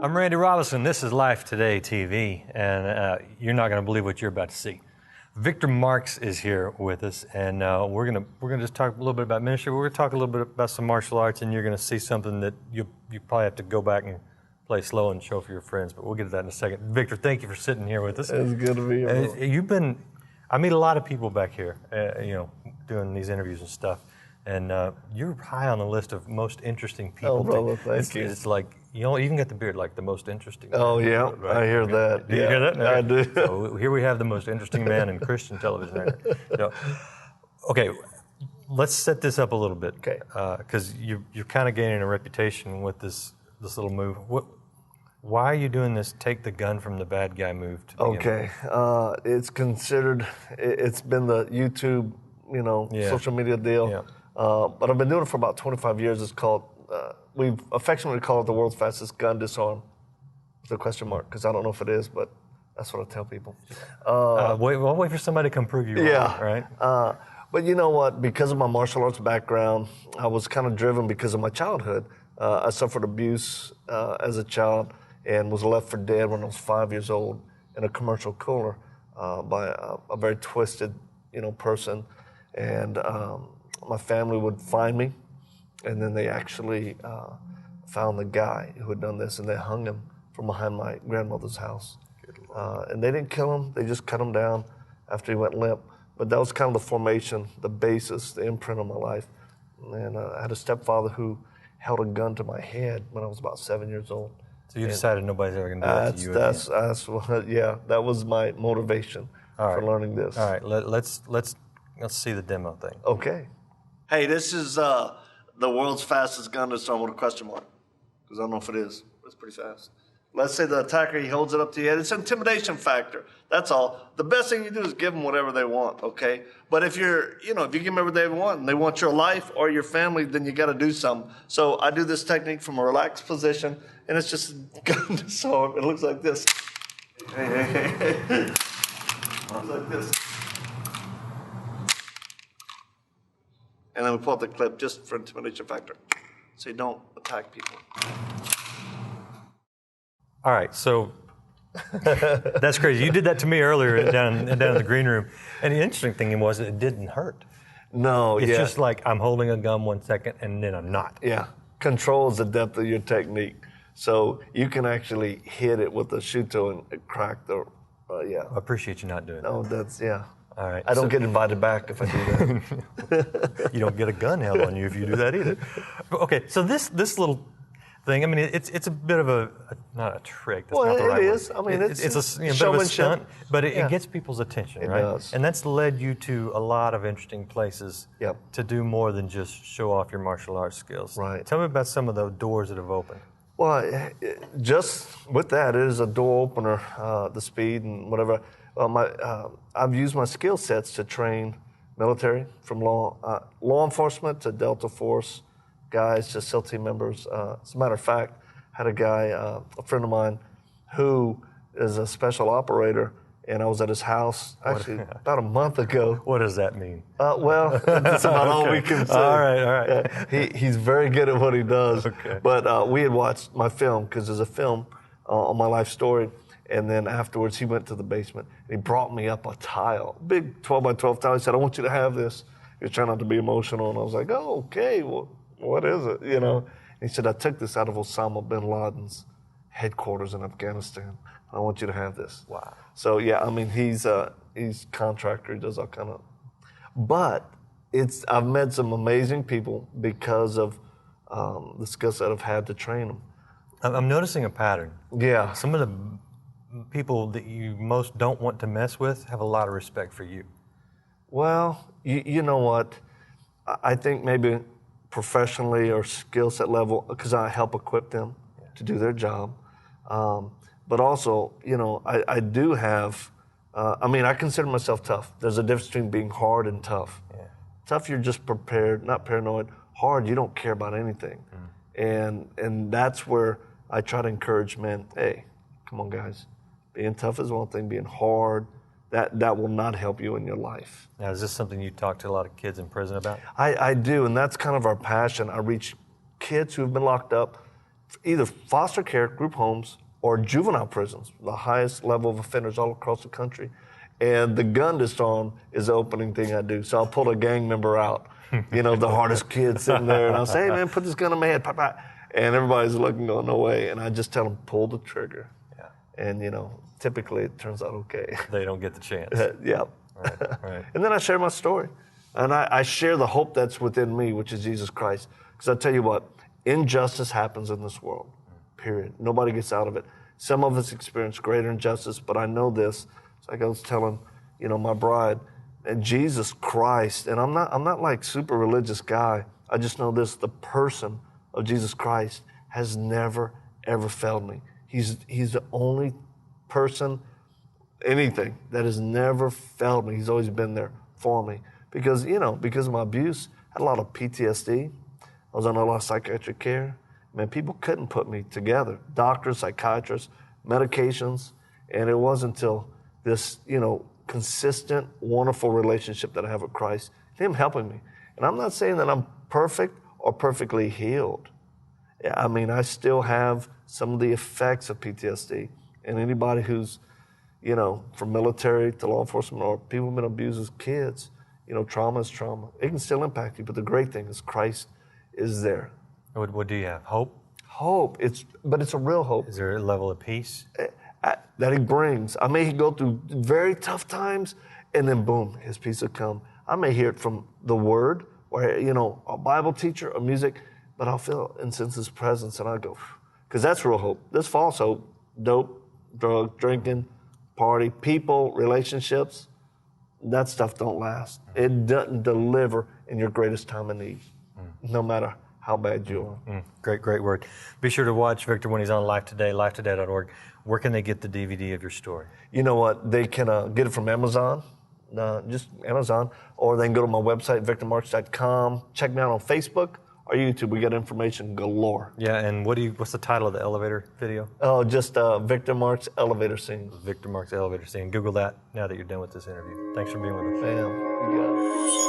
I'm Randy Robinson. This is Life Today TV, and you're not going to believe what you're about to see. Victor Marx is here with us, and we're gonna just talk a little bit about ministry. We're gonna talk a little bit about some martial arts, and you're gonna see something that you probably have to go back and play slow and show for your friends. But we'll get to that in a second. Victor, thank you for sitting here with us. It's good to be here. I meet a lot of people back here, doing these interviews and stuff, and you're high on the list of most interesting people. Oh, brother, thank you. It's like, you even got the beard, like the most interesting. Oh, man, yeah, right? I hear that. Do you hear that? I do. So here we have the most interesting man in Christian television. Right? Okay, let's set this up a little bit. Okay. Because you're kind of gaining a reputation with this little move. Why are you doing this take the gun from the bad guy move? Okay, it's considered, it's been the YouTube, social media deal. Yeah. But I've been doing it for about 25 years. It's called, we've affectionately called it the world's fastest gun disarm. With a question mark, because I don't know if it is, but that's what I tell people. I'll wait for somebody to come prove you wrong, right? But you know what? Because of my martial arts background, I was kind of driven because of my childhood. I suffered abuse as a child and was left for dead when I was 5 years old in a commercial cooler by a very twisted, person. And my family would find me, and then they actually found the guy who had done this, and they hung him from behind my grandmother's house. And they didn't kill him; they just cut him down after he went limp. But that was kind of the formation, the basis, the imprint of my life. And I had a stepfather who held a gun to my head when I was about 7 years old. So you decided nobody's ever going to do that to you again. That was my motivation for learning this. All right, let's see the demo thing. Okay. Hey, this is the world's fastest gun disarm with a question mark, because I don't know if it is. It's pretty fast. Let's say the attacker, he holds it up to your head. It's an intimidation factor. That's all. The best thing you do is give them whatever they want, okay? But if if you give them whatever they want, and they want your life or your family, then you got to do something. So I do this technique from a relaxed position, and it's just a gun disarm. It looks like this. Hey. It looks like this. And then we pull out the clip just for intimidation factor. So you don't attack people. All right, so that's crazy. You did that to me earlier down in the green room. And the interesting thing was it didn't hurt. No, It's just like I'm holding a gun 1 second and then I'm not. Yeah, controls the depth of your technique. So you can actually hit it with a shuto and crack the, I appreciate you not doing that. Oh, that's, All right. I don't get invited back if I do that. You don't get a gun held on you if you do that either. Okay, so this little thing, I mean, it's a bit of not a trick. That's not the right it is. word. I mean, it's a bit of a stunt, but it gets people's attention, right? It does. And that's led you to a lot of interesting places to do more than just show off your martial arts skills. Right. Tell me about some of the doors that have opened. Well, just with that, it is a door opener, the speed and whatever. I've used my skill sets to train military, from law enforcement to Delta Force guys, to SEAL team members. As a matter of fact, had a guy, a friend of mine, who is a special operator, and I was at his house actually about a month ago. What does that mean? Well, that's about all we can say. All right. He's very good at what he does. Okay. But we had watched my film, because there's a film on my life story. And then afterwards, he went to the basement and he brought me up a tile, big 12 by 12 tile. He said, "I want you to have this." He was trying not to be emotional. And I was like, "Oh, okay. Well, what is it?" And he said, "I took this out of Osama bin Laden's headquarters in Afghanistan. I want you to have this." Wow. So yeah, I mean, he's contractor. He does all kind of. But I've met some amazing people because of the skill set I've had to train them. I'm noticing a pattern. Yeah. Some of the people that you most don't want to mess with have a lot of respect for you. Well, you know what? I think maybe professionally or skill set level, because I help equip them to do their job. But also, I do have, I consider myself tough. There's a difference between being hard and tough. Yeah. Tough, you're just prepared, not paranoid. Hard, you don't care about anything. And that's where I try to encourage men, hey, come on, guys. Being tough is one thing, being hard, that will not help you in your life. Now, is this something you talk to a lot of kids in prison about? I do, and that's kind of our passion. I reach kids who've been locked up, either foster care, group homes, or juvenile prisons, the highest level of offenders all across the country. And the gun disarm is the opening thing I do. So I'll pull a gang member out, the hardest kid sitting there, and I'll say, hey man, put this gun on my head, pop, pop. And everybody's looking, going, no way. And I just tell them, pull the trigger. Yeah. And, typically it turns out okay. They don't get the chance. Yep. Right. And then I share my story. And I share the hope that's within me, which is Jesus Christ. Because I tell you what, injustice happens in this world, period. Nobody gets out of it. Some of us experience greater injustice, but I know this. It's like I was telling, my bride, and Jesus Christ, and I'm not like super religious guy. I just know this, the person of Jesus Christ has never, ever failed me. He's the only person, anything, that has never failed me. He's always been there for me. Because of my abuse, I had a lot of PTSD. I was on a lot of psychiatric care. Man, people couldn't put me together. Doctors, psychiatrists, medications. And it wasn't until this, consistent, wonderful relationship that I have with Christ, Him helping me. And I'm not saying that I'm perfect or perfectly healed. I mean, I still have some of the effects of PTSD. And anybody who's, from military to law enforcement or people who've been abused as kids, trauma is trauma. It can still impact you, but the great thing is Christ is there. What do you have? Hope? Hope. But it's a real hope. Is there a level of peace? That He brings. I may go through very tough times, and then boom, His peace will come. I may hear it from the Word, or a Bible teacher, or music, but I'll feel and sense His presence, and I go, because that's real hope. This false hope, dope, drug, drinking, party, people, relationships, that stuff don't last. It doesn't deliver in your greatest time of need, no matter how bad you are. Great word. Be sure to watch Victor when he's on Live Today, livetoday.org. Where can they get the DVD of your story? You know what? They can get it from Amazon, just Amazon, or they can go to my website, victormarx.com. Check me out on Facebook or YouTube. We got information galore. Yeah, and what's the title of the elevator video? Oh, just Victor Marx elevator scene. Victor Marx elevator scene. Google that now that you're done with this interview. Thanks for being with us. Bam. You got it.